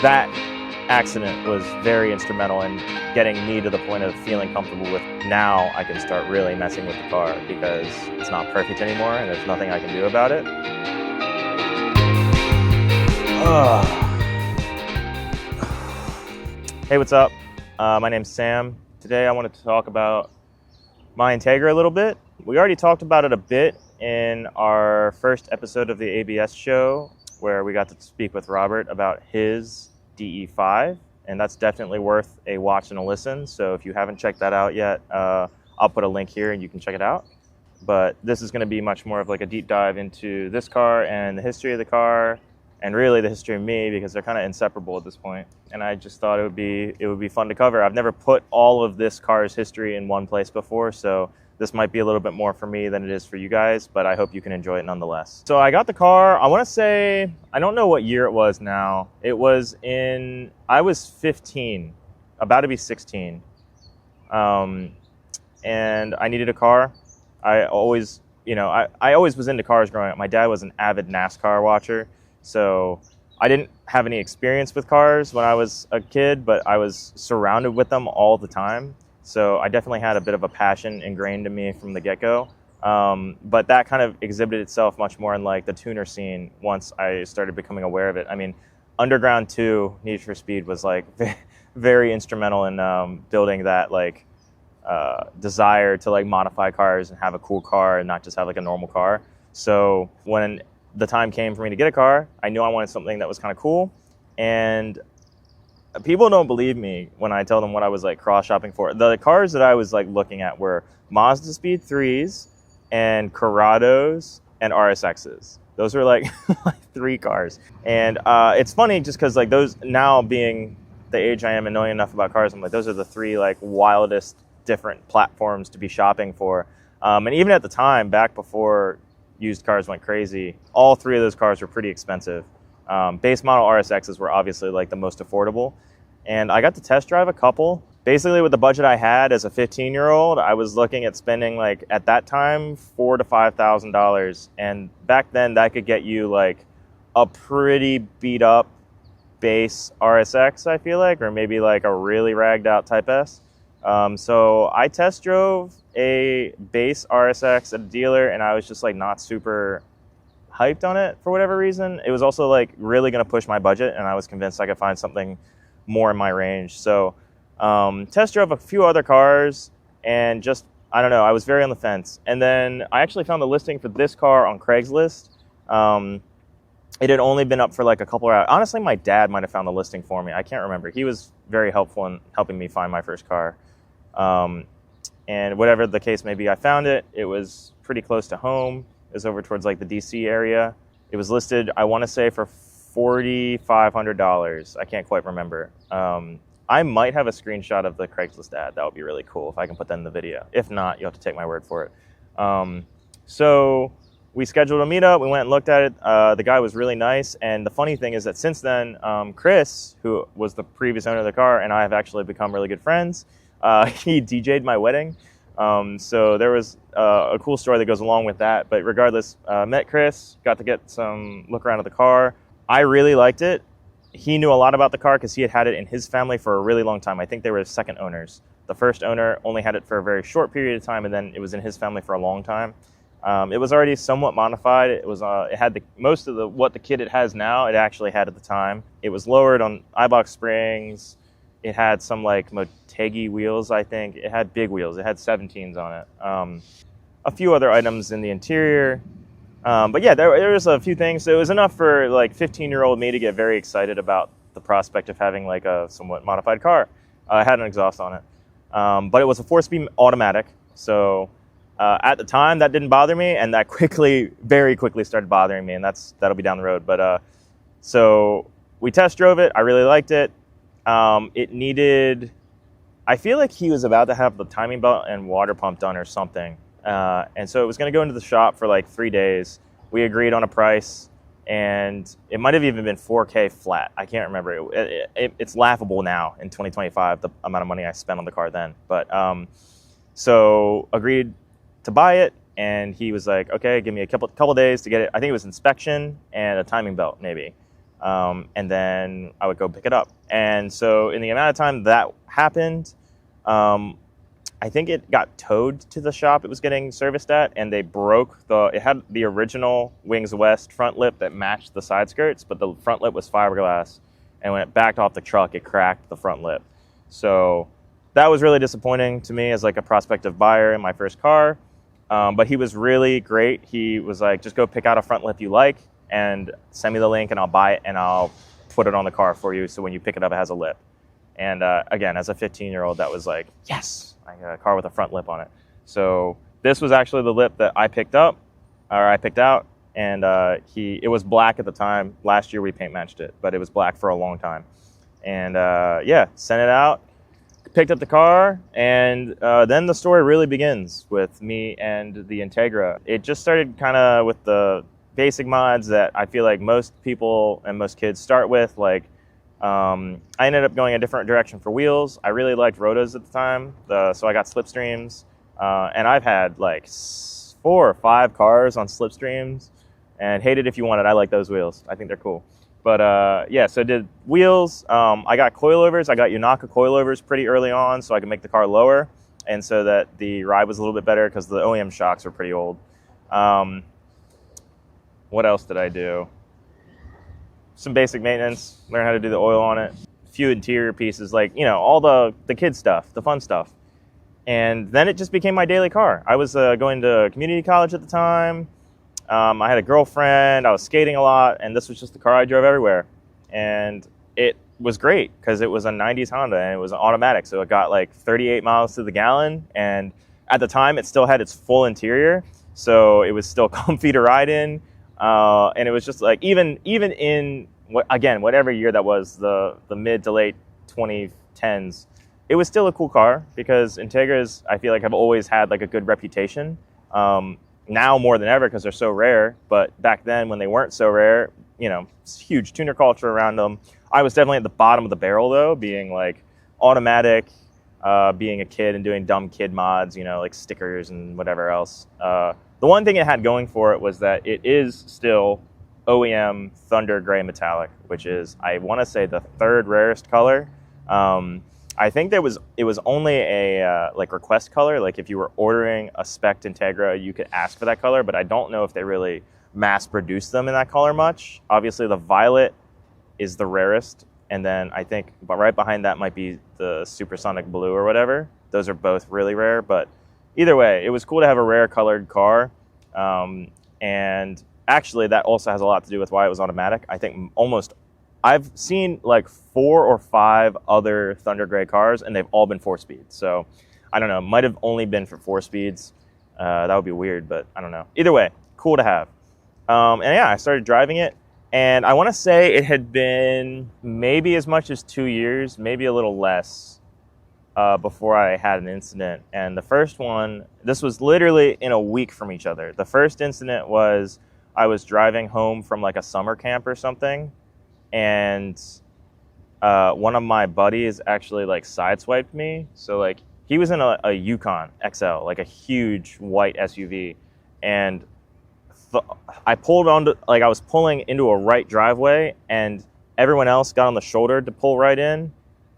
that accident was very instrumental in getting me to the point of feeling comfortable with, now I can start really messing with the car because it's not perfect anymore and there's nothing I can do about it. Hey, what's up? My name's Sam. Today I wanted to talk about my Integra a little bit. We already talked about it a bit in our first episode of the ABS show, where we got to speak with Robert about his DE5, and that's definitely worth a watch and a listen. So if you haven't checked that out yet, I'll put a link here and you can check it out. But this is going to be much more of like a deep dive into this car and the history of the car, and really the history of me, because they're kind of inseparable at this point. And I just thought it would be fun to cover. I've never put all of this car's history in one place before, so this might be a little bit more for me than it is for you guys, but I hope you can enjoy it nonetheless. So I got the car, I want to say, I don't know what year it was now. It was I was 15, about to be 16. And I needed a car. I always was into cars growing up. My dad was an avid NASCAR watcher, so I didn't have any experience with cars when I was a kid, but I was surrounded with them all the time. So I definitely had a bit of a passion ingrained in me from the get-go. But that kind of exhibited itself much more in like the tuner scene once I started becoming aware of it. I mean, Underground 2, Need for Speed, was like very instrumental in building that like desire to like modify cars and have a cool car and not just have like a normal car. So when the time came for me to get a car, I knew I wanted something that was kind of cool. And people don't believe me when I tell them what I was like cross shopping for. The cars that I was like looking at were Mazda Speed 3s and Corrados and RSXs. Those were like three cars. And it's funny just because like those, now being the age I am and knowing enough about cars, I'm like, those are the three like wildest different platforms to be shopping for. And even at the time, back before used cars went crazy, all three of those cars were pretty expensive. Base model RSXs were obviously like the most affordable. And I got to test drive a couple. Basically with the budget I had as a 15-year-old, I was looking at spending like, at that time, $4,000 to $5,000. And back then that could get you like a pretty beat up base RSX, I feel like, or maybe like a really ragged out Type S. So I test drove a base RSX at a dealer, and I was just like not super hyped on it for whatever reason. It was also like really going to push my budget, and I was convinced I could find something more in my range. So test drove a few other cars, and just, I don't know, I was very on the fence. And then I actually found the listing for this car on Craigslist. It had only been up for like a couple of hours. Honestly, my dad might have found the listing for me. I can't remember. He was very helpful in helping me find my first car. And whatever the case may be, I found it. It was pretty close to home. It was over towards like the DC area. It was listed, I want to say, for $4,500. I can't quite remember. I might have a screenshot of the Craigslist ad. That would be really cool if I can put that in the video. If not, you'll have to take my word for it. So we scheduled a meetup. We went and looked at it. The guy was really nice. And the funny thing is that since then, Chris, who was the previous owner of the car, and I have actually become really good friends. He DJ'd my wedding. So there was a cool story that goes along with that. But regardless, met Chris, got to get some look around at the car. I really liked it. He knew a lot about the car because he had it in his family for a really long time. I think they were second owners. The first owner only had it for a very short period of time, and then it was in his family for a long time. It was already somewhat modified. It had most of what the kit it has now, it actually had at the time. It was lowered on iBox springs. It had some like Motegi wheels, I think. It had big wheels. It had 17s on it. A few other items in the interior. But yeah, there was a few things. It was enough for like 15-year-old me to get very excited about the prospect of having like a somewhat modified car. It had an exhaust on it. But it was a 4-speed automatic. So at the time, that didn't bother me. And that very quickly started bothering me. And that'll be down the road. But so we test drove it. I really liked it. It needed, I feel like he was about to have the timing belt and water pump done or something. And so it was going to go into the shop for like 3 days. We agreed on a price, and it might have even been $4K flat. I can't remember. It's laughable now in 2025, the amount of money I spent on the car then. But so agreed to buy it, and he was like, okay, give me a couple days to get it. I think it was inspection and a timing belt maybe. and then I would go pick it up. And so in the amount of time that happened, I think it got towed to the shop it was getting serviced at, and they broke it had the original Wings West front lip that matched the side skirts, but the front lip was fiberglass, and when it backed off the truck, it cracked the front lip. So that was really disappointing to me as like a prospective buyer in my first car. But he was really great. He was like, just go pick out a front lip you like and send me the link and I'll buy it and I'll put it on the car for you. So when you pick it up, it has a lip. And again, as a 15-year-old, that was like, yes, I got a car with a front lip on it. So this was actually the lip that I picked out, and it was black at the time. Last year we paint matched it, but it was black for a long time. And yeah, sent it out, picked up the car, and then the story really begins with me and the Integra. It just started kind of with the basic mods that I feel like most people and most kids start with, like I ended up going a different direction for wheels. I really liked rotos at the time, so I got Slipstreams, and I've had like 4 or 5 cars on Slipstreams, and hate it if you want it. I like those wheels. I think they're cool. But yeah, so I did wheels. I got coilovers. I got Yonaka coilovers pretty early on, so I could make the car lower, and so that the ride was a little bit better because the OEM shocks were pretty old. What else did I do? Some basic maintenance, learn how to do the oil on it, a few interior pieces, like, you know, all the kid stuff, the fun stuff. And then it just became my daily car. I was going to community college at the time. I had a girlfriend, I was skating a lot, and this was just the car I drove everywhere. And it was great because it was a 90s Honda and it was an automatic. So it got like 38 miles to the gallon. And at the time, it still had its full interior. So it was still comfy to ride in. And it was just like, even in, whatever year that was, the mid to late 2010s, it was still a cool car because Integras, I feel like, have always had like a good reputation. Now more than ever because they're so rare, but back then when they weren't so rare, you know, huge tuner culture around them. I was definitely at the bottom of the barrel though, being like automatic, being a kid and doing dumb kid mods, you know, like stickers and whatever else. The one thing it had going for it was that it is still OEM Thunder Gray Metallic, which is, I want to say, the 3rd rarest color. I think it was only a like request color. Like if you were ordering a spec Integra, you could ask for that color, but I don't know if they really mass produce them in that color much. Obviously, the violet is the rarest, and then I think right behind that might be the supersonic blue or whatever. Those are both really rare, but either way, it was cool to have a rare colored car. And actually, that also has a lot to do with why it was automatic. I think I've seen like 4 or 5 other Thunder Gray cars, and they've all been 4-speed. So I don't know, might have only been for 4 speeds. That would be weird, but I don't know. Either way, cool to have. And yeah, I started driving it, and I want to say it had been maybe as much as 2 years, maybe a little less, before I had an incident. And the first one, this was literally in a week from each other. The first incident was I was driving home from like a summer camp or something, and one of my buddies actually like sideswiped me. So like he was in a Yukon XL, like a huge white SUV, and I pulled onto, like I was pulling into a right driveway, and everyone else got on the shoulder to pull right in,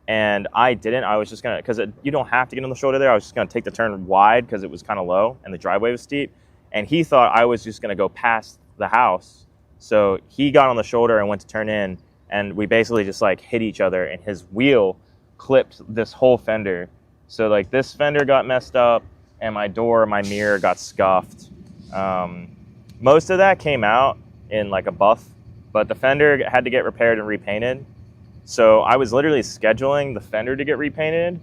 and I didn't. I was just gonna, because you don't have to get on the shoulder there. I was just gonna take the turn wide because it was kind of low and the driveway was steep, and he thought I was just gonna go past the house. So he got on the shoulder and went to turn in, and we basically just like hit each other, and his wheel clipped this whole fender. So like this fender got messed up, and my mirror got scuffed. Most of that came out in like a buff, but the fender had to get repaired and repainted. So I was literally scheduling the fender to get repainted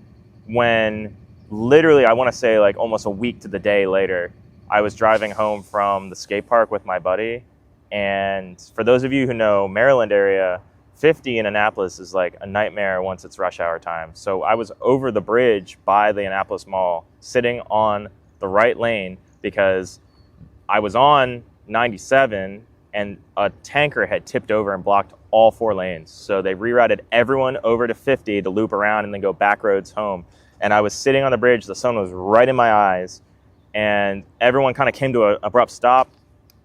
when literally, I want to say like almost a week to the day later, I was driving home from the skate park with my buddy. And for those of you who know Maryland area, 50 in Annapolis is like a nightmare once it's rush hour time. So I was over the bridge by the Annapolis Mall, sitting on the right lane because I was on 97 and a tanker had tipped over and blocked all 4 lanes. So they rerouted everyone over to 50 to loop around and then go back roads home. And I was sitting on the bridge, the sun was right in my eyes, and everyone kind of came to an abrupt stop.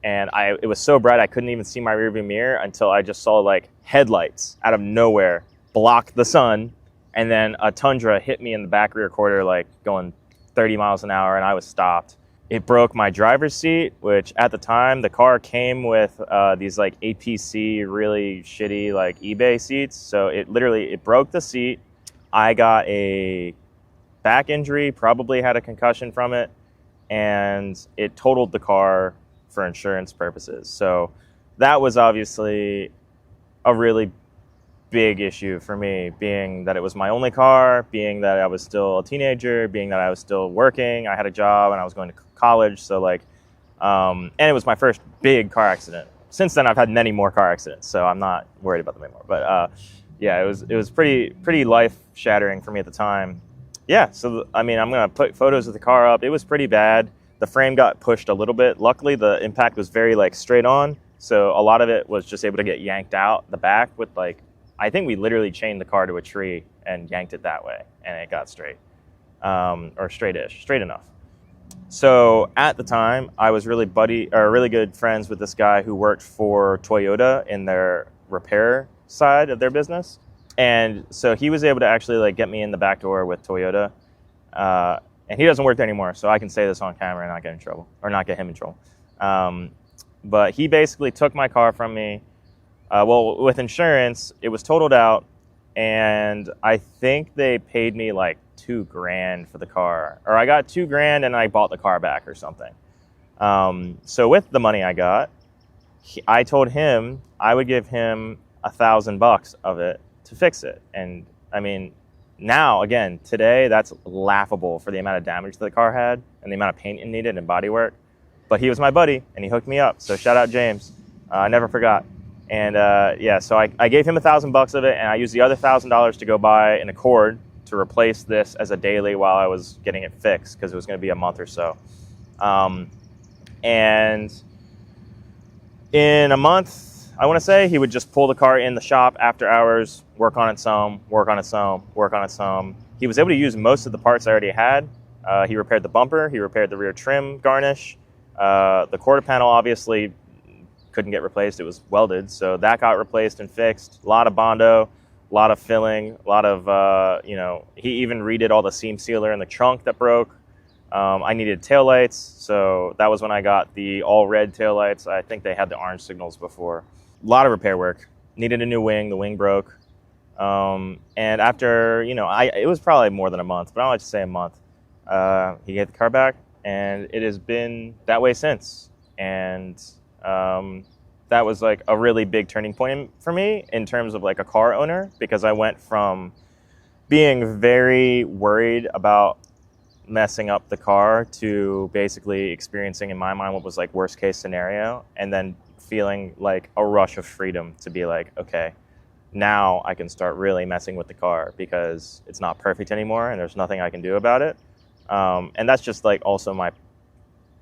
and it was so bright I couldn't even see my rearview mirror until I just saw like headlights out of nowhere block the sun, and then a Tundra hit me in the back rear quarter like going 30 miles an hour, and I was stopped. It broke my driver's seat, which at the time the car came with these like APC really shitty like eBay seats, so it broke the seat. I got a back injury, probably had a concussion from it, and it totaled the car for insurance purposes. So that was obviously a really big issue for me, being that it was my only car, being that I was still a teenager, being that I was still working, I had a job and I was going to college. So like, and it was my first big car accident. Since then I've had many more car accidents, so I'm not worried about them anymore. But yeah, it was pretty life shattering for me at the time. Yeah, so I mean, I'm gonna put photos of the car up. It was pretty bad. The frame got pushed a little bit. Luckily, the impact was very like straight on, so a lot of it was just able to get yanked out the back with like, I think we literally chained the car to a tree and yanked it that way, and it got straight, or straight enough. So at the time, I was really good friends with this guy who worked for Toyota in their repair side of their business. And so he was able to actually like get me in the back door with Toyota. And he doesn't work there anymore, so I can say this on camera and not get in trouble, or not get him in trouble. But he basically took my car from me. Well, with insurance, it was totaled out, and I think they paid me like $2,000 for the car, or I got $2,000 and I bought the car back or something. So with the money I got, I told him I would give him $1,000 of it to fix it. And I mean, now again, today, that's laughable for the amount of damage that the car had and the amount of paint it needed and body work. But he was my buddy and he hooked me up. So shout out James. I never forgot. And yeah, so I gave him $1,000 of it, and I used the other $1,000 to go buy an Accord to replace this as a daily while I was getting it fixed, because it was going to be a month or so. And in a month, I want to say, he would just pull the car in the shop after hours, work on it some, work on it some, work on it some. He was able to use most of the parts I already had. He repaired the bumper, he repaired the rear trim garnish. The quarter panel obviously couldn't get replaced, it was welded, so that got replaced and fixed. A lot of Bondo, a lot of filling, a lot of, he even redid all the seam sealer in the trunk that broke. I needed taillights, so that was when I got the all red taillights. I think they had the orange signals before. A lot of repair work. Needed a new wing, the wing broke. And after, it was probably more than a month, but I like to say a month. He gave the car back, and it has been that way since. And that was like a really big turning point for me in terms of like a car owner, because I went from being very worried about messing up the car to basically experiencing in my mind what was like worst case scenario, and then feeling like a rush of freedom to be like, okay, now I can start really messing with the car because it's not perfect anymore and there's nothing I can do about it. And that's just like also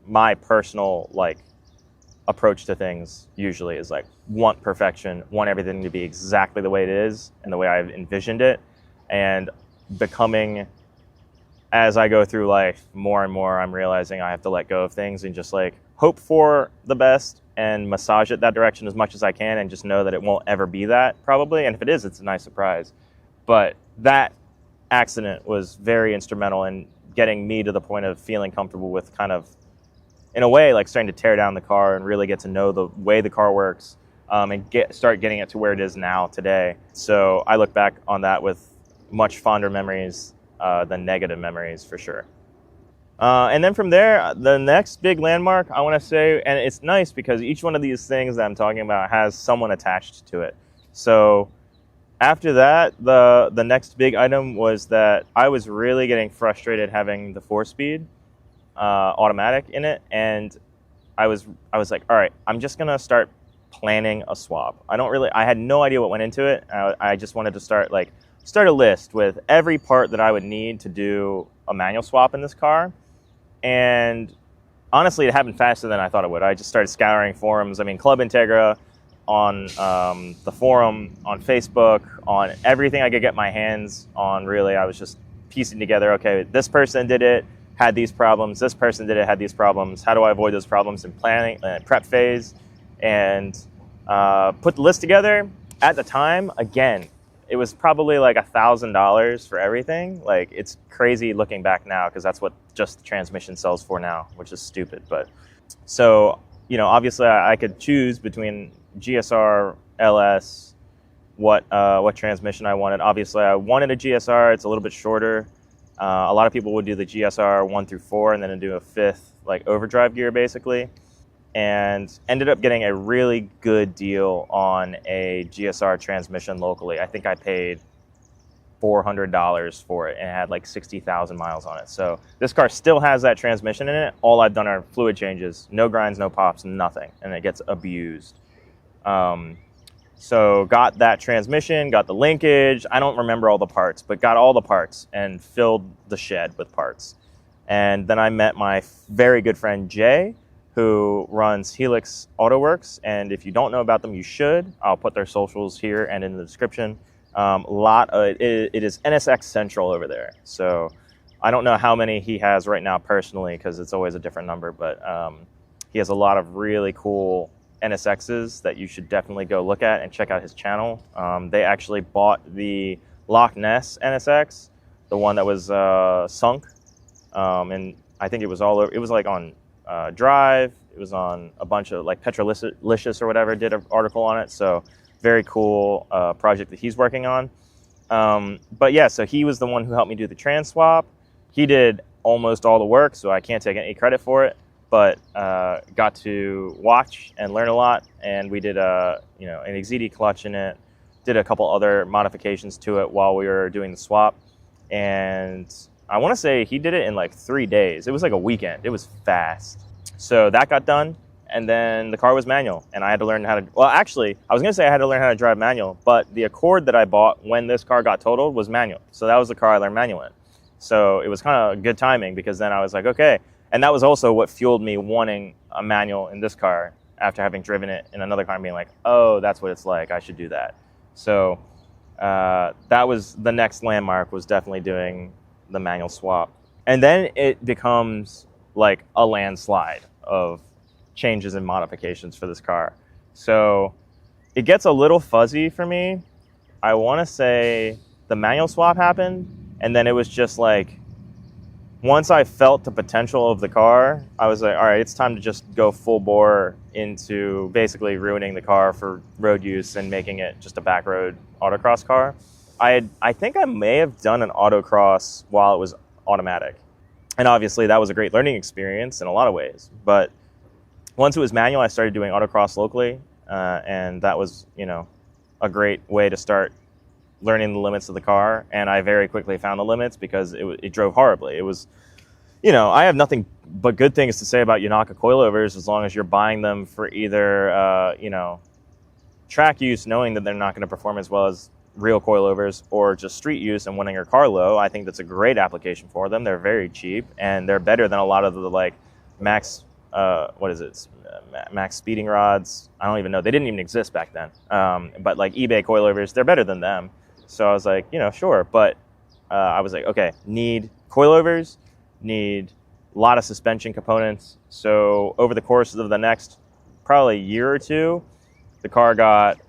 my personal like approach to things usually is like want perfection, want everything to be exactly the way it is and the way I've envisioned it. And becoming, as I go through life, more and more I'm realizing I have to let go of things and just like hope for the best and massage it that direction as much as I can, and just know that it won't ever be that probably. And if it is, it's a nice surprise. But that accident was very instrumental in getting me to the point of feeling comfortable with kind of, in a way, like starting to tear down the car and really get to know the way the car works, and start getting it to where it is now today. So I look back on that with much fonder memories than negative memories for sure. And then from there, the next big landmark I want to say, and it's nice because each one of these things that I'm talking about has someone attached to it. So after that, the next big item was that I was really getting frustrated having the 4-speed automatic in it, and I was like, all right, I'm just gonna start planning a swap. I had no idea what went into it. I just wanted to start a list with every part that I would need to do a manual swap in this car. And honestly, it happened faster than I thought it would. I just started scouring forums. I mean, Club Integra, on the forum, on Facebook, on everything I could get my hands on, really. I was just piecing together, okay, this person did it, had these problems. This person did it, had these problems. How do I avoid those problems in planning and prep phase? And put the list together. At the time, again, it was probably like $1,000 for everything. Like, it's crazy looking back now because that's what just the transmission sells for now, which is stupid. But so, you know, obviously I could choose between GSR, LS, what transmission I wanted. Obviously, I wanted a GSR. It's a little bit shorter. A lot of people would do the GSR 1 through 4 and then do a 5th like overdrive gear basically, and ended up getting a really good deal on a GSR transmission locally. I think I paid $400 for it and it had like 60,000 miles on it. So this car still has that transmission in it. All I've done are fluid changes, no grinds, no pops, nothing, and it gets abused. So got that transmission, got the linkage. I don't remember all the parts, but got all the parts and filled the shed with parts. And then I met my very good friend Jay, who runs Helix Autoworks. And if you don't know about them, you should. I'll put their socials here and in the description. It is NSX Central over there. So I don't know how many he has right now personally, because it's always a different number, but he has a lot of really cool NSXs that you should definitely go look at and check out his channel. They actually bought the Loch Ness NSX, the one that was sunk, and I think it was all over. It was like on Drive. It was on a bunch of like Petrolicious or whatever did an article on it. So very cool project that he's working on. But yeah, so he was the one who helped me do the trans swap. He did almost all the work, so I can't take any credit for it. But got to watch and learn a lot, and we did an XZD clutch in it, did a couple other modifications to it while we were doing the swap, and I want to say he did it in like 3 days. It was like a weekend. It was fast. So that got done, and then the car was manual, and I had to learn how to, well, actually, I was going to say I had to learn how to drive manual, but the Accord that I bought when this car got totaled was manual. So that was the car I learned manual in. So it was kind of good timing, because then I was like, okay. And that was also what fueled me wanting a manual in this car after having driven it in another car and being like, oh, that's what it's like. I should do that. So that was the next landmark, was definitely doing the manual swap. And then it becomes like a landslide of changes and modifications for this car. So it gets a little fuzzy for me. I want to say the manual swap happened, and then it was just like, once I felt the potential of the car, I was like, all right, it's time to just go full bore into basically ruining the car for road use and making it just a back road autocross car. I think I may have done an autocross while it was automatic. And obviously that was a great learning experience in a lot of ways. But once it was manual, I started doing autocross locally. And that was, a great way to start learning the limits of the car. And I very quickly found the limits, because it drove horribly. It was, I have nothing but good things to say about Yonaka coilovers, as long as you're buying them for either, track use, knowing that they're not going to perform as well as real coilovers, or just street use and wanting your car low. I think that's a great application for them. They're very cheap, and they're better than a lot of the like max, max speeding rods. I don't even know. They didn't even exist back then. But like eBay coilovers, they're better than them. So I was like, sure. But I was like, okay, need coilovers, need a lot of suspension components. So over the course of the next probably year or two, the car got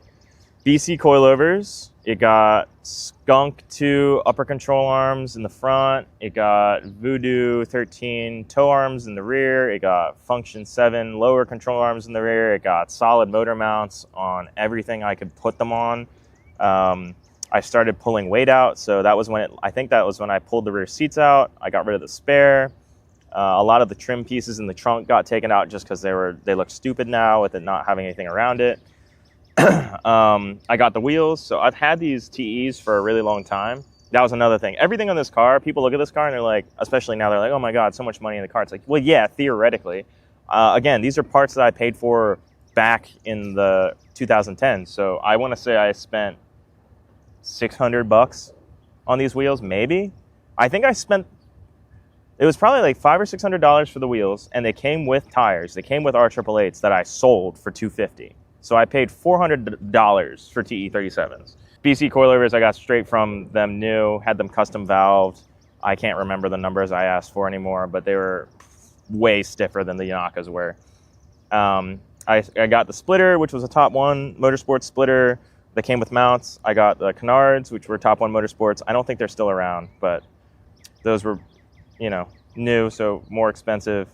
BC coilovers. It got Skunk 2 upper control arms in the front. It got Voodoo 13 toe arms in the rear. It got Function 7 lower control arms in the rear. It got solid motor mounts on everything I could put them on. I started pulling weight out, so that was when I think that was when I pulled the rear seats out. I got rid of the spare. A lot of the trim pieces in the trunk got taken out just because they look stupid now with it not having anything around it. I got the wheels. So I've had these TEs for a really long time. That was another thing. Everything on this car, people look at this car and they're like, especially now, they're like, oh my God, so much money in the car. It's like, well, yeah, theoretically. Again, these are parts that I paid for back in the 2010. So I want to say I spent $600 on these wheels, maybe. I think it was probably like $500 or $600 for the wheels, and they came with tires. They came with R888s that I sold for $250. So I paid $400 for TE37s. BC coilovers I got straight from them new, had them custom valved. I can't remember the numbers I asked for anymore, but they were way stiffer than the Yanakas were. I got the splitter, which was a Top One Motorsports splitter that came with mounts. I got the Ktuneds, which were Top One Motorsports. I don't think they're still around, but those were, new, so more expensive.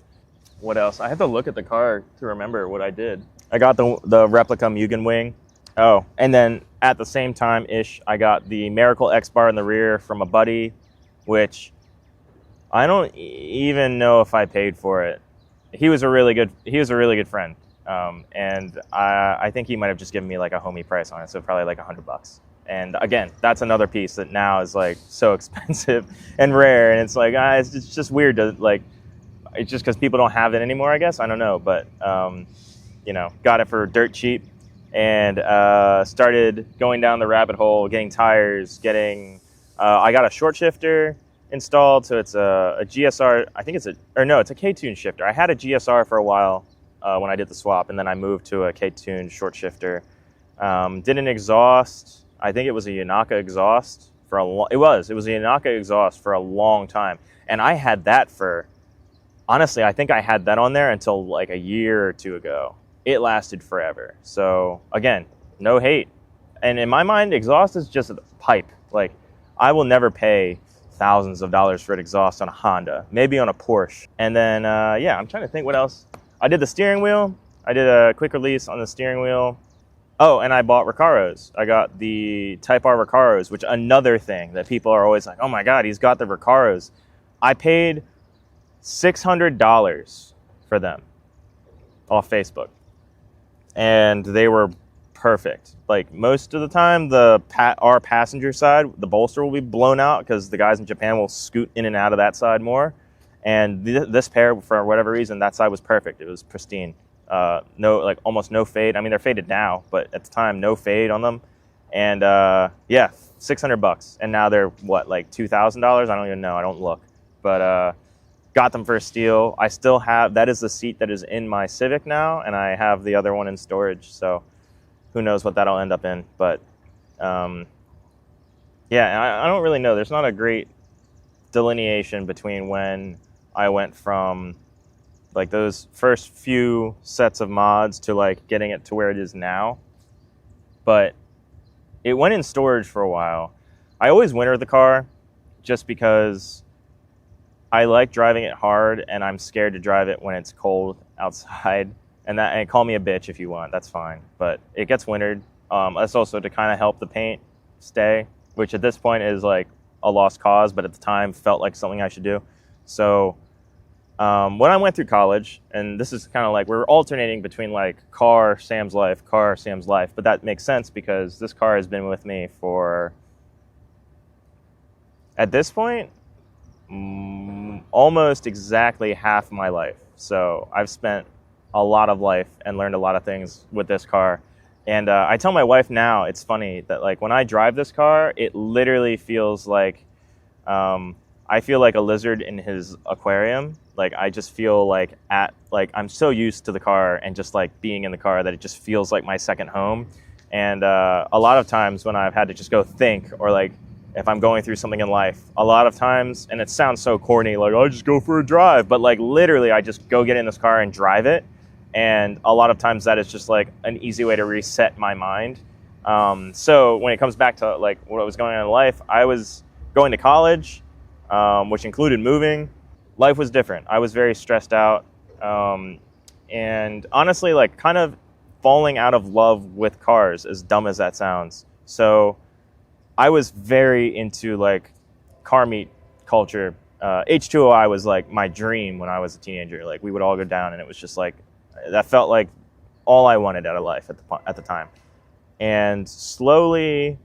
What else? I have to look at the car to remember what I did. I got the replica Mugen wing. Oh, and then at the same time-ish, I got the Miracle X-Bar in the rear from a buddy, which I don't even know if I paid for it. He was a really good friend. And I think he might have just given me like a homie price on it, so probably like $100. And again, that's another piece that now is like so expensive and rare, and it's like it's just weird to like. It's just because people don't have it anymore, I guess. I don't know, but got it for dirt cheap, and started going down the rabbit hole, getting tires, I got a short shifter installed, so it's a GSR. I think it's a Ktuned shifter. I had a GSR for a while. When I did the swap, and then I moved to a Ktuned short shifter. Did an exhaust. I think it was a Yanaka exhaust for it was a Yanaka exhaust for a long time, and I had that for. Honestly, I think I had that on there until like a year or two ago. It lasted forever. So again, no hate. And in my mind, exhaust is just a pipe. Like I will never pay thousands of dollars for an exhaust on a Honda, maybe on a Porsche. And then I'm trying to think what else. I did the steering wheel. I did a quick release on the steering wheel. Oh, and I bought Recaros. I got the Type R Recaros, which another thing that people are always like, oh my God, he's got the Recaros. I paid $600 for them off Facebook. And they were perfect. Like most of the time, our passenger side, the bolster will be blown out because the guys in Japan will scoot in and out of that side more. And this pair, for whatever reason, that side was perfect. It was pristine. Almost no fade. I mean, they're faded now, but at the time, no fade on them. And $600. And now they're what, like $2,000? I don't even know. I don't look. But got them for a steal. I still have, that is the seat that is in my Civic now, and I have the other one in storage. So who knows what that'll end up in. But I don't really know. There's not a great delineation between when I went from like those first few sets of mods to like getting it to where it is now. But it went in storage for a while. I always winter the car just because I like driving it hard and I'm scared to drive it when it's cold outside. And call me a bitch if you want, that's fine. But it gets wintered. That's also to kind of help the paint stay, which at this point is like a lost cause, but at the time felt like something I should do. So when I went through college, and this is kind of like we're alternating between like car, Sam's life, but that makes sense because this car has been with me for, at this point, almost exactly half my life. So I've spent a lot of life and learned a lot of things with this car. And I tell my wife now, it's funny that like when I drive this car, it literally feels like I feel like a lizard in his aquarium. Like I just feel like I'm so used to the car and just like being in the car that it just feels like my second home. And a lot of times when I've had to just go think, or like if I'm going through something in life, a lot of times, and it sounds so corny, like I'll just go for a drive, but like literally I just go get in this car and drive it. And a lot of times that is just like an easy way to reset my mind. So when it comes back to like what was going on in life, I was going to college, which included moving. Life was different. I was very stressed out. And honestly, like kind of falling out of love with cars, as dumb as that sounds. So I was very into like car meet culture. H2OI was like my dream when I was a teenager. Like we would all go down and it was just like, that felt like all I wanted out of life at the time. And slowly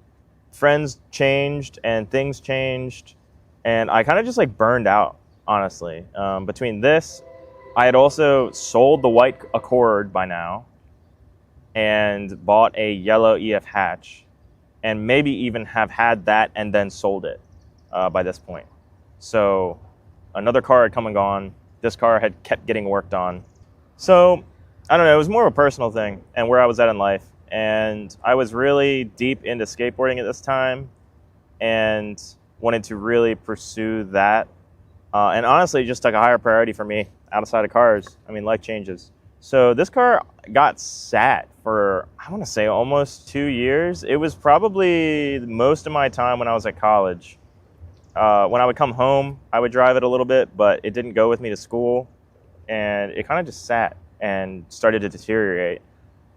friends changed and things changed. And I kind of just like burned out, honestly. Between this, I had also sold the white Accord by now and bought a yellow EF hatch and maybe even have had that and then sold it by this point. So another car had come and gone. This car had kept getting worked on. So, I don't know, it was more of a personal thing and where I was at in life. And I was really deep into skateboarding at this time. And wanted to really pursue that. And honestly, just like a higher priority for me outside of cars. I mean, life changes. So this car got sat for, I want to say, almost 2 years. It was probably most of my time when I was at college. When I would come home, I would drive it a little bit, but it didn't go with me to school. And it kind of just sat and started to deteriorate.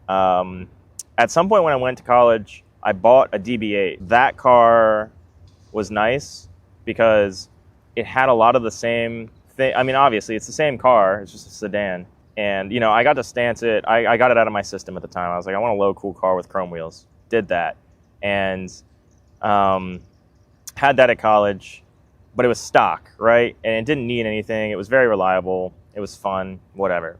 At some point when I went to college, I bought a DB8. That car was nice because it had a lot of the same thing. I mean, obviously, it's the same car. It's just a sedan. And, you know, I got to stance it. I got it out of my system at the time. I was like, I want a low, cool car with chrome wheels. Did that. And had that at college, but it was stock, right? And it didn't need anything. It was very reliable. It was fun, whatever.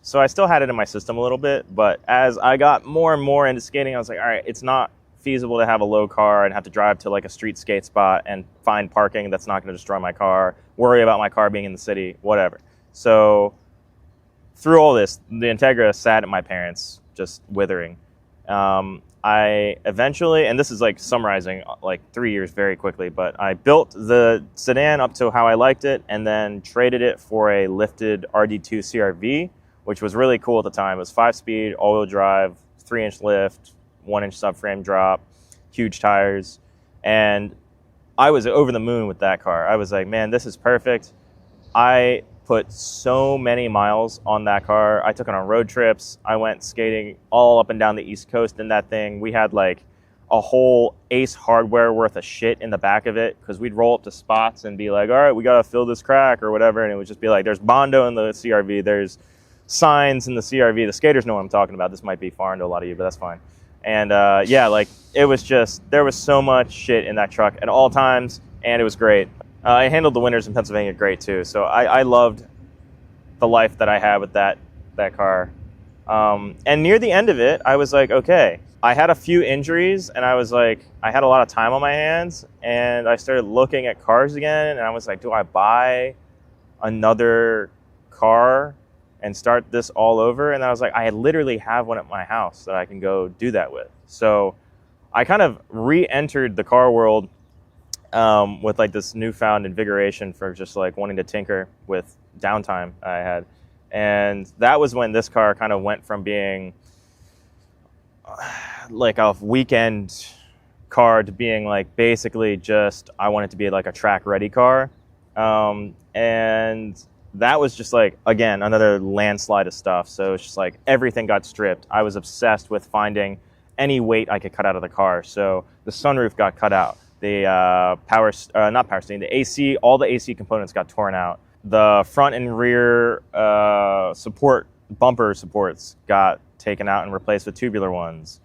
So I still had it in my system a little bit. But as I got more and more into skating, I was like, all right, it's not feasible to have a low car and have to drive to like a street skate spot and find parking that's not going to destroy my car, worry about my car being in the city, whatever. So through all this, the Integra sat at my parents, just withering. I eventually, and this is like summarizing like 3 years very quickly, but I built the sedan up to how I liked it and then traded it for a lifted RD2 CRV, which was really cool at the time. It was 5-speed, all-wheel drive, 3-inch lift, 1-inch subframe drop, huge tires. And I was over the moon with that car. I was like, man, this is perfect. I put so many miles on that car. I took it on road trips. I went skating all up and down the East Coast in that thing. We had like a whole Ace hardware worth of shit in the back of it because we'd roll up to spots and be like, all right, we got to fill this crack or whatever. And it would just be like, there's Bondo in the CRV. There's signs in the CRV. The skaters know what I'm talking about. This might be foreign to a lot of you, but that's fine. And yeah, like it was just, there was so much shit in that truck at all times, and it was great. I handled the winters in Pennsylvania great too. So I loved the life that I had with that car. And near the end of it, I was like, okay, I had a few injuries and I was like, I had a lot of time on my hands and I started looking at cars again. And I was like, do I buy another car and start this all over? And I was like, I literally have one at my house that I can go do that with. So I kind of re-entered the car world with like this newfound invigoration for just like wanting to tinker with downtime I had. And that was when this car kind of went from being like a weekend car to being like basically just, I want it to be like a track ready car. And that was just like, again, another landslide of stuff. So it's just like everything got stripped. I was obsessed with finding any weight I could cut out of the car. So the sunroof got cut out. The the AC, all the AC components got torn out. The front and rear bumper supports got taken out and replaced with tubular ones.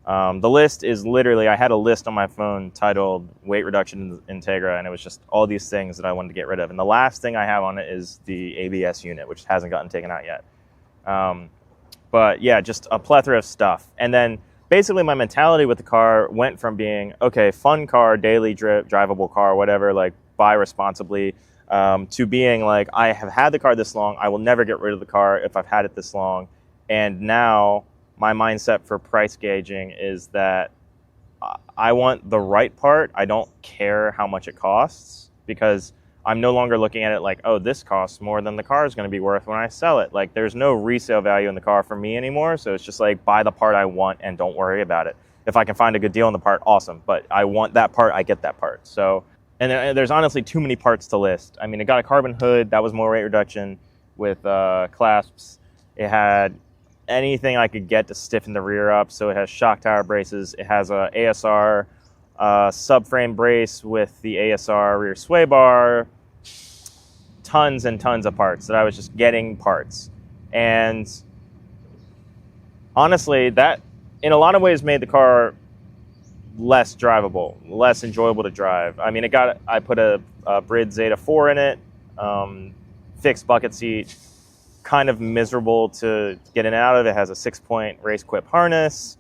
The list is literally, I had a list on my phone titled weight reduction in Integra, and it was just all these things that I wanted to get rid of. And the last thing I have on it is the ABS unit, which hasn't gotten taken out yet. But yeah, just a plethora of stuff. And then basically my mentality with the car went from being, okay, fun car, daily drivable car, whatever, like buy responsibly, to being like, I have had the car this long, I will never get rid of the car if I've had it this long. And now my mindset for price gauging is that I want the right part. I don't care how much it costs, because I'm no longer looking at it like, oh, this costs more than the car is going to be worth when I sell it. Like, there's no resale value in the car for me anymore. So it's just like, buy the part I want and don't worry about it. If I can find a good deal on the part, awesome. But I want that part, I get that part. So, and there's honestly too many parts to list. I mean, it got a carbon hood. That was more weight reduction with clasps. It had anything I could get to stiffen the rear up. So it has shock tower braces. It has a ASR subframe brace with the ASR rear sway bar. Tons and tons of parts that I was just getting parts. And honestly, that in a lot of ways made the car less drivable, less enjoyable to drive. I mean, I put a Brid Zeta 4 in it, fixed bucket seat, kind of miserable to get in and out of. It has a 6-point race quip harness,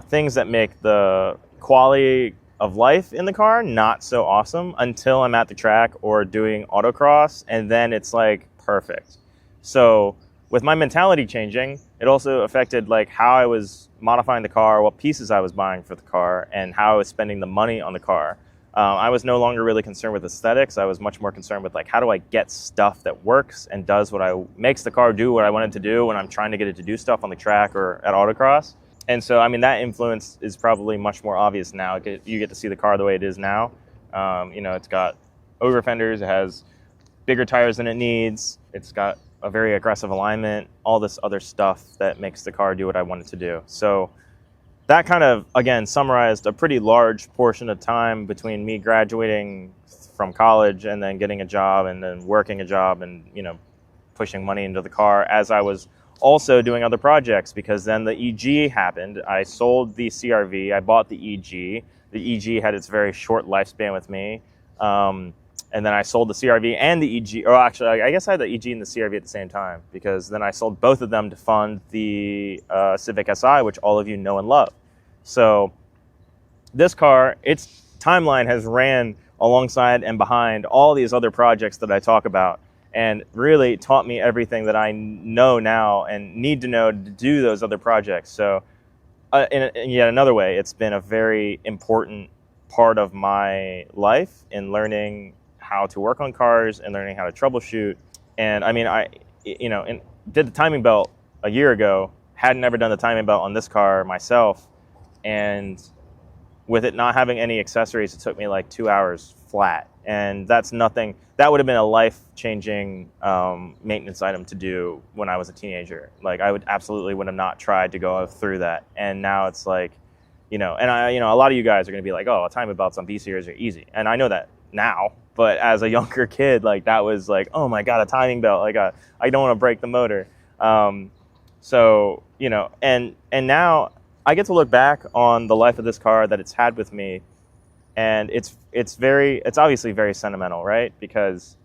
things that make the quality of life in the car not so awesome until I'm at the track or doing autocross, and then it's like perfect. So with my mentality changing, it also affected like how I was modifying the car, what pieces I was buying for the car, and how I was spending the money on the car. I was no longer really concerned with aesthetics. I was much more concerned with like, how do I get stuff that works and does makes the car do what I want it to do when I'm trying to get it to do stuff on the track or at autocross. And so, I mean, that influence is probably much more obvious now. You get to see the car the way it is now. You know, it's got over fenders, it has bigger tires than it needs, it's got a very aggressive alignment, all this other stuff that makes the car do what I want it to do. So that kind of, again, summarized a pretty large portion of time between me graduating from college and then getting a job and then working a job and, you know, pushing money into the car as I was also doing other projects, because then the EG happened. I sold the CRV, I bought the EG. The EG had its very short lifespan with me. And then I sold the CRV and the EG, or actually, I guess I had the EG and the CRV at the same time, because then I sold both of them to fund the Civic Si, which all of you know and love. So this car, its timeline has ran alongside and behind all these other projects that I talk about, and really taught me everything that I know now and need to know to do those other projects. So in yet another way, it's been a very important part of my life in learning how to work on cars and learning how to troubleshoot. And I mean, I did the timing belt a year ago, hadn't ever done the timing belt on this car myself, and with it not having any accessories, it took me like 2 hours flat. And that's nothing, that would have been a life-changing maintenance item to do when I was a teenager. Like, I would have not tried to go through that. And now it's like, and a lot of you guys are going to be like, oh, timing belts on B Series are easy. And I know that now, but as a younger kid, like, that was like, oh my God, a timing belt. Like, I don't want to break the motor. So, and now I get to look back on the life of this car that it's had with me, and it's obviously very sentimental, right? Because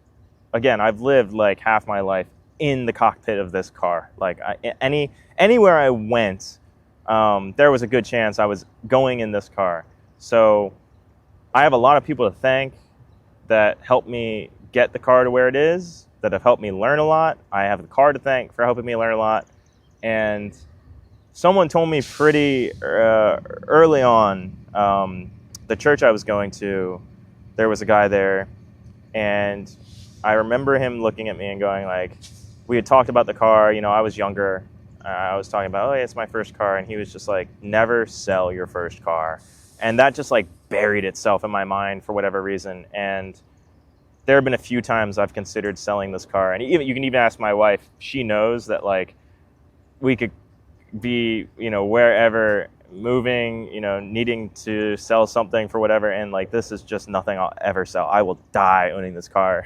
again, I've lived like half my life in the cockpit of this car. Like, anywhere I went, there was a good chance I was going in this car. So I have a lot of people to thank that helped me get the car to where it is, that have helped me learn a lot. I have the car to thank for helping me learn a lot. And someone told me pretty early on, the church I was going to, there was a guy there, and I remember him looking at me and going like, we had talked about the car, I was younger, I was talking about, oh yeah, it's my first car, and he was just like, never sell your first car. And that just like buried itself in my mind for whatever reason. And there have been a few times I've considered selling this car, and you can even ask my wife, she knows that like we could be, wherever, moving, needing to sell something for whatever, and like, this is just nothing I'll ever sell. I will die owning this car.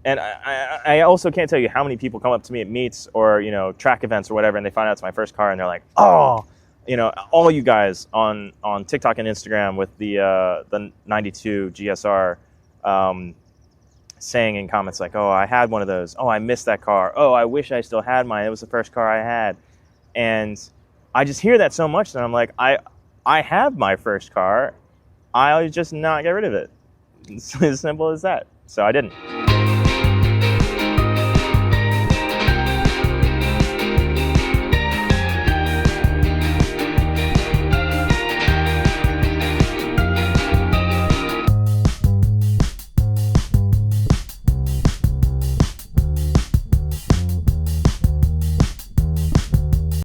And I also can't tell you how many people come up to me at meets or, track events or whatever, and they find out it's my first car, and they're like, oh, all you guys on TikTok and Instagram with the 92 GSR, saying in comments like, oh, I had one of those. Oh, I missed that car. Oh, I wish I still had mine. It was the first car I had. And I just hear that so much that I'm like, I have my first car. I'll just not get rid of it. It's as simple as that. So I didn't.